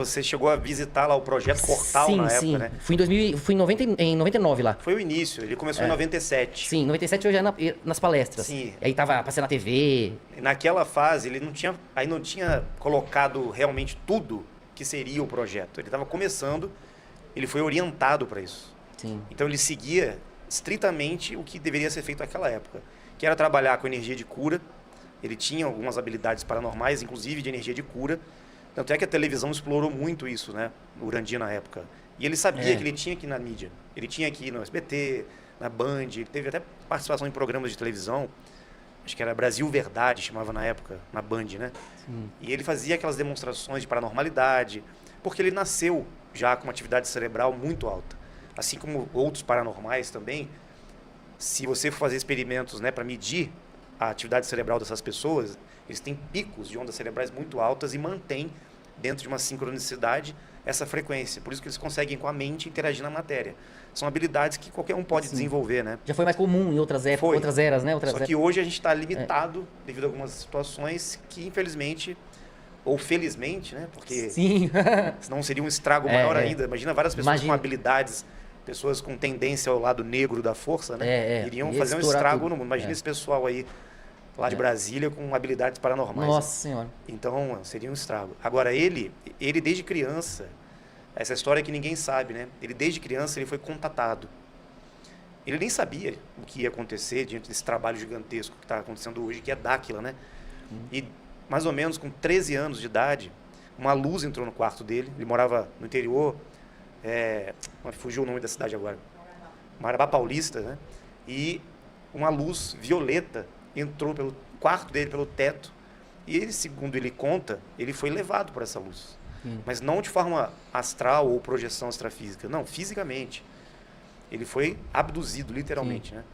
Você chegou a visitar lá o Projeto Portal Sim, na época, sim. né? Fui em 2000, fui em 90, em 99 lá. Foi o início, ele começou em 97. Sim, em 97 eu já nas palestras. Sim. E aí tava passando na TV. Naquela fase, ele não tinha colocado realmente tudo que seria o projeto. Ele estava começando, ele foi orientado para isso. Sim. Então ele seguia estritamente o que deveria ser feito naquela época, que era trabalhar com energia de cura. Ele tinha algumas habilidades paranormais, inclusive de energia de cura. Tanto é que a televisão explorou muito isso, né? O Urandia na época. E ele sabia que ele tinha que ir na mídia. Ele tinha que ir no SBT, na Band. Ele teve até participação em programas de televisão. Acho que era Brasil Verdade, chamava na época, na Band, né? Sim. E ele fazia aquelas demonstrações de paranormalidade, porque ele nasceu já com uma atividade cerebral muito alta. Assim como outros paranormais também, se você for fazer experimentos, né, para medir a atividade cerebral dessas pessoas, eles têm picos de ondas cerebrais muito altas e mantêm dentro de uma sincronicidade essa frequência. Por isso que eles conseguem com a mente interagir na matéria. São habilidades que qualquer um pode desenvolver, né? Já foi mais comum em outras épocas, outras eras, né? Só que hoje a gente está limitado devido a algumas situações que, infelizmente, ou felizmente, né? Porque Sim. senão seria um estrago maior ainda. Imagina várias pessoas com habilidades, pessoas com tendência ao lado negro da força, né? Iriam fazer um estrago no mundo. Imagina esse pessoal aí lá de Brasília com habilidades paranormais. Nossa Senhora. Então, seria um estrago. Agora, ele desde criança, essa história que ninguém sabe, né? Ele desde criança ele foi contatado. Ele nem sabia o que ia acontecer diante desse trabalho gigantesco que está acontecendo hoje, que é Dáquila, né? E mais ou menos com 13 anos de idade, uma luz entrou no quarto dele. Ele morava no interior, fugiu o nome da cidade agora, Marabá Paulista, né? E uma luz violeta entrou pelo quarto dele, pelo teto, e ele, segundo ele conta, ele foi levado por essa luz. Mas não de forma astral ou projeção extrafísica, não, fisicamente. Ele foi abduzido, literalmente, né?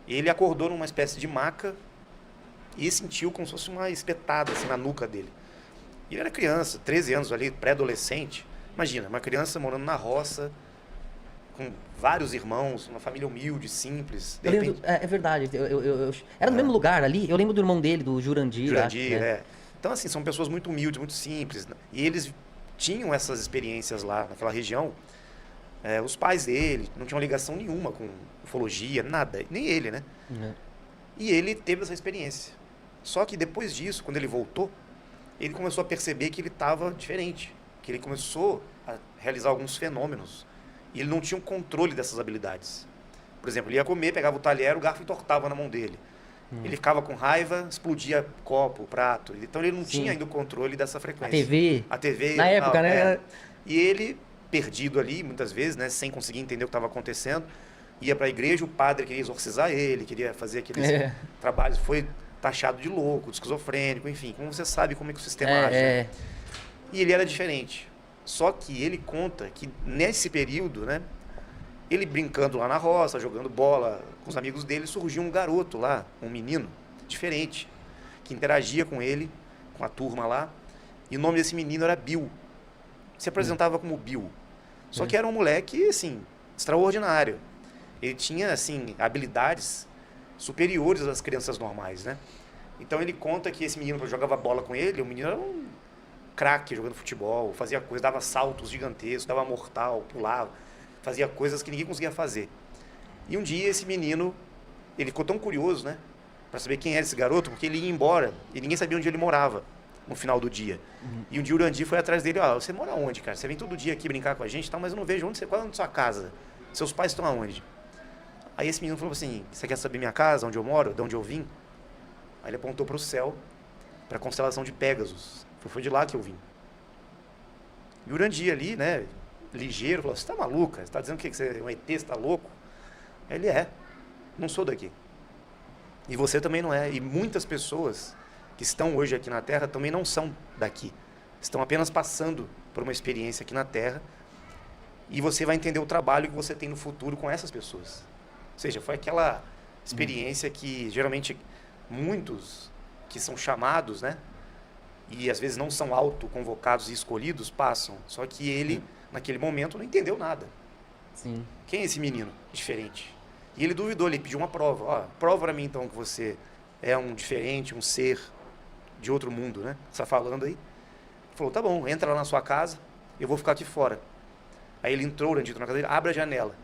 Ele acordou numa espécie de maca e sentiu como se fosse uma espetada assim, na nuca dele. E ele era criança, 13 anos ali, pré-adolescente. Imagina, uma criança morando na roça, com vários irmãos, uma família humilde, simples. De repente... É verdade. Era no mesmo lugar ali. Eu lembro do irmão dele, do Jurandir. Jurandir, Então, assim, são pessoas muito humildes, muito simples. Né? E eles tinham essas experiências lá naquela região. Os pais dele não tinham ligação nenhuma com ufologia, nada. Nem ele, né? E ele teve essa experiência. Só que depois disso, quando ele voltou, ele começou a perceber que ele estava diferente. Que ele começou a realizar alguns fenômenos. E ele não tinha um controle dessas habilidades. Por exemplo, ele ia comer, pegava o talher, o garfo entortava na mão dele. Ele ficava com raiva, explodia copo, prato. Então ele não tinha ainda o controle dessa frequência. A TV. Na época, né? E ele, perdido ali, muitas vezes, né, sem conseguir entender o que estava acontecendo, ia para a igreja, o padre queria exorcizar ele, queria fazer aqueles trabalhos. Foi taxado de louco, de esquizofrênico, enfim. Como você sabe como é que o sistema age. Né? E ele era diferente. Só que ele conta que nesse período, né, ele brincando lá na roça, jogando bola com os amigos dele, surgiu um garoto lá, um menino diferente, que interagia com ele, com a turma lá, e o nome desse menino era Bill. Se apresentava como Bill. Só que era um moleque, assim, extraordinário. Ele tinha, assim, habilidades superiores às crianças normais, né? Então ele conta que esse menino jogava bola com ele, o menino era um craque jogando futebol, fazia coisas, dava saltos gigantescos, dava mortal, pulava, fazia coisas que ninguém conseguia fazer. E um dia esse menino, ele ficou tão curioso, né, para saber quem era esse garoto, porque ele ia embora e ninguém sabia onde ele morava no final do dia. E um dia o Urandir foi atrás dele, você mora onde, cara? Você vem todo dia aqui brincar com a gente, mas eu não vejo qual é a sua casa? Seus pais estão aonde? Aí esse menino falou assim, você quer saber minha casa, onde eu moro, de onde eu vim? Aí ele apontou para o céu, para a constelação de Pégasus. Foi de lá que eu vim. E o Urandir ali, né, ligeiro, falou, você tá maluca? Você tá dizendo que você é um ET, você tá louco? Ele não sou daqui. E você também não é. E muitas pessoas que estão hoje aqui na Terra também não são daqui. Estão apenas passando por uma experiência aqui na Terra e você vai entender o trabalho que você tem no futuro com essas pessoas. Ou seja, foi aquela experiência que geralmente muitos que são chamados, né, e às vezes não são autoconvocados e escolhidos, passam. Só que ele, naquele momento, não entendeu nada. Sim. Quem é esse menino diferente? E ele duvidou, ele pediu uma prova. Prova para mim então que você é um diferente, um ser de outro mundo, né? Você está falando aí? Ele falou, tá bom, entra lá na sua casa, eu vou ficar aqui fora. Aí ele entrou, o Urandir entrou na casa dele, abre a janela.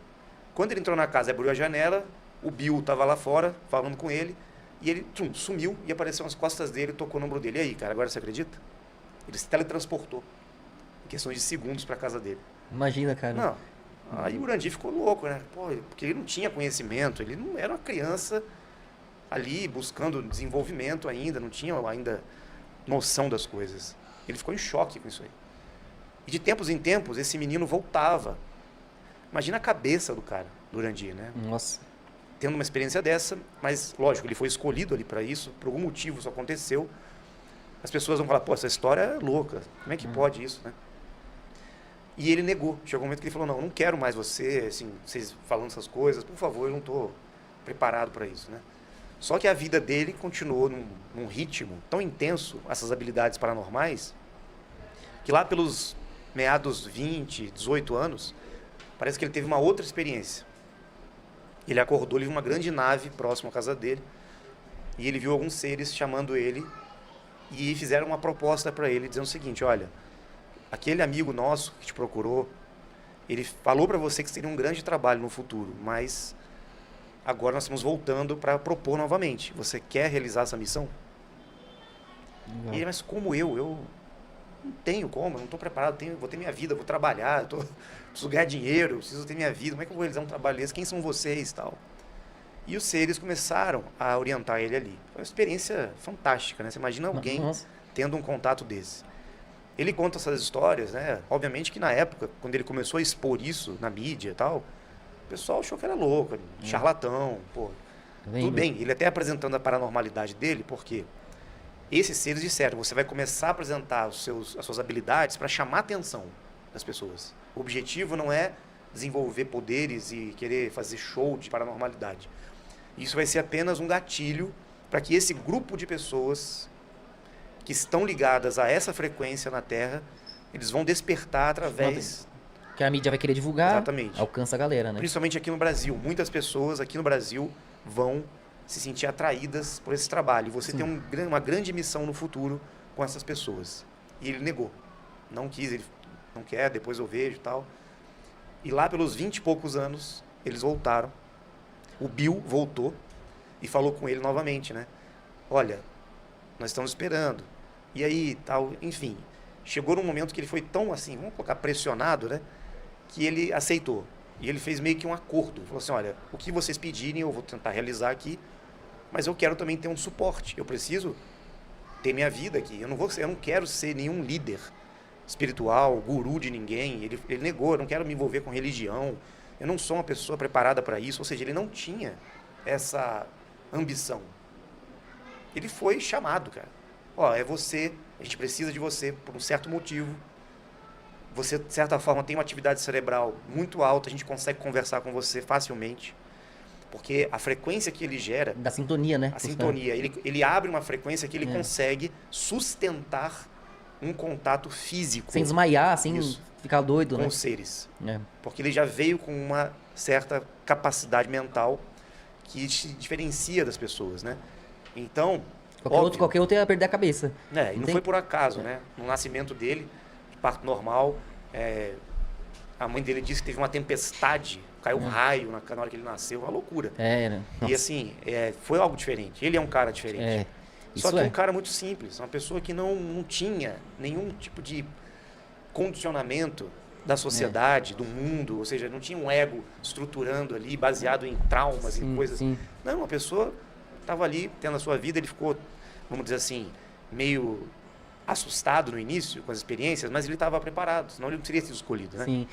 Quando ele entrou na casa, abriu a janela, o Bill estava lá fora, falando com ele, e ele sumiu e apareceu nas costas dele, tocou no ombro dele. E aí, cara, agora você acredita? Ele se teletransportou, em questão de segundos, para a casa dele. Imagina, cara. Não. Aí o Urandir ficou louco, né? Pô, porque ele não tinha conhecimento, ele não era uma criança ali buscando desenvolvimento ainda, não tinha ainda noção das coisas. Ele ficou em choque com isso aí. E de tempos em tempos, esse menino voltava. Imagina a cabeça do cara, do Urandir, né? Nossa. Tendo uma experiência dessa, mas, lógico, ele foi escolhido ali para isso, por algum motivo isso aconteceu. As pessoas vão falar, pô, essa história é louca, como é que pode isso, né? E ele negou. Chegou um momento que ele falou, não, eu não quero mais você, assim, vocês falando essas coisas, por favor, eu não estou preparado para isso, né? Só que a vida dele continuou num ritmo tão intenso, essas habilidades paranormais, que lá pelos meados 20, 18 anos, parece que ele teve uma outra experiência. Ele acordou, ele viu uma grande nave próxima à casa dele, e ele viu alguns seres chamando ele, e fizeram uma proposta para ele, dizendo o seguinte, olha, aquele amigo nosso que te procurou, ele falou para você que seria um grande trabalho no futuro, mas agora nós estamos voltando para propor novamente. Você quer realizar essa missão? E ele, mas como eu? Eu não tenho como, eu não estou preparado, vou ter minha vida, vou trabalhar, preciso ganhar dinheiro, preciso ter minha vida, como é que eu vou realizar um trabalho desse? Quem são vocês e tal? E os seres começaram a orientar ele ali. Foi uma experiência fantástica, né? Você imagina alguém tendo um contato desse. Ele conta essas histórias, né? Obviamente que na época, quando ele começou a expor isso na mídia e tal, o pessoal achou que era louco, charlatão, pô. Tudo bem, ele até apresentando a paranormalidade dele, porque esses seres disseram, você vai começar a apresentar as suas habilidades para chamar a atenção das pessoas. O objetivo não é desenvolver poderes e querer fazer show de paranormalidade. Isso vai ser apenas um gatilho para que esse grupo de pessoas que estão ligadas a essa frequência na Terra, eles vão despertar através... Que a mídia vai querer divulgar, exatamente, alcança a galera, né? Principalmente aqui no Brasil. Muitas pessoas aqui no Brasil vão se sentir atraídas por esse trabalho. E você tem uma grande missão no futuro com essas pessoas. E ele negou. Não quis, ele não quer, depois eu vejo e tal. E lá pelos 20 e poucos anos, eles voltaram. O Bill voltou e falou com ele novamente, né? Olha, nós estamos esperando. E aí, tal, enfim. Chegou num momento que ele foi tão assim, vamos colocar pressionado, né? Que ele aceitou. E ele fez meio que um acordo. Falou assim, olha, o que vocês pedirem eu vou tentar realizar aqui, mas eu quero também ter um suporte. Eu preciso ter minha vida aqui. Eu não quero ser nenhum líder espiritual, guru de ninguém. Ele negou, eu não quero me envolver com religião. Eu não sou uma pessoa preparada para isso. Ou seja, ele não tinha essa ambição. Ele foi chamado, cara. Ó, é você, a gente precisa de você por um certo motivo. Você, de certa forma, tem uma atividade cerebral muito alta, a gente consegue conversar com você facilmente. Porque a frequência que ele gera... Da sintonia, né? A sintonia. Ele abre uma frequência que ele consegue sustentar um contato físico. Sem desmaiar, sem ficar doido, né? Com os seres. Porque ele já veio com uma certa capacidade mental que se diferencia das pessoas, né? Então... Qualquer outro ia perder a cabeça. E não foi por acaso, né? No nascimento dele, de parto normal, a mãe dele disse que teve uma tempestade, caiu um raio na hora que ele nasceu, uma loucura. E assim, foi algo diferente. Ele é um cara diferente. Só que é um cara muito simples, uma pessoa que não tinha nenhum tipo de condicionamento da sociedade, do mundo, ou seja, não tinha um ego estruturando ali, baseado em traumas, em coisas. Não, uma pessoa estava ali tendo a sua vida, ele ficou, vamos dizer assim, meio assustado no início com as experiências, mas ele estava preparado, senão ele não teria sido escolhido, né?